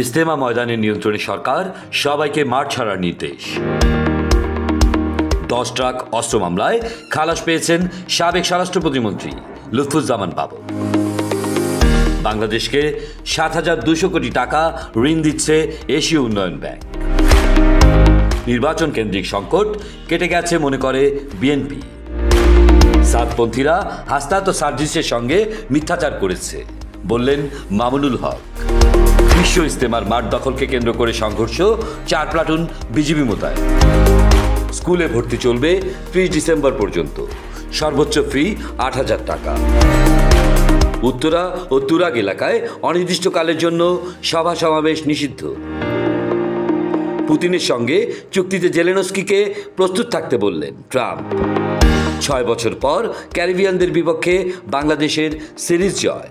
ইজতেমা ময়দানের নিয়ন্ত্রণে সরকার, সবাইকে মাঠ ছাড়ার নির্দেশ। 10 ট্রাক অস্ত্র মামলায় খালাস পেয়েছেন সাবেক স্বরাষ্ট্র প্রতিমন্ত্রী লুৎফুজ্জামান বাবর। বাংলাদেশকে 7,200 কোটি টাকা ঋণ দিচ্ছে এশীয় উন্নয়ন ব্যাংক। নির্বাচন কেন্দ্রিক সংকট কেটে গেছে মনে করে বিএনপি। সাতপন্থীরা হাসনাত ও সার্জিসের সঙ্গে মিথ্যাচার করেছে বললেন মামুনুল হক। বিশ্ব ইজতেমার মাঠ দখলকে কেন্দ্র করে সংঘর্ষ, 4 প্লাটুন বিজিবি মোতায়েন। স্কুলে ভর্তি চলবে 30 ডিসেম্বর পর্যন্ত, সর্বোচ্চ ফি 8,000 টাকা। উত্তরা ও তুরাগ এলাকায় অনির্দিষ্টকালের জন্য সভা সমাবেশ নিষিদ্ধ। পুতিনের সঙ্গে চুক্তিতে জেলেনস্কিকে প্রস্তুত থাকতে বললেন ট্রাম্প। 6 বছর পর ক্যারিবিয়ানদের বিপক্ষে বাংলাদেশের সিরিজ জয়।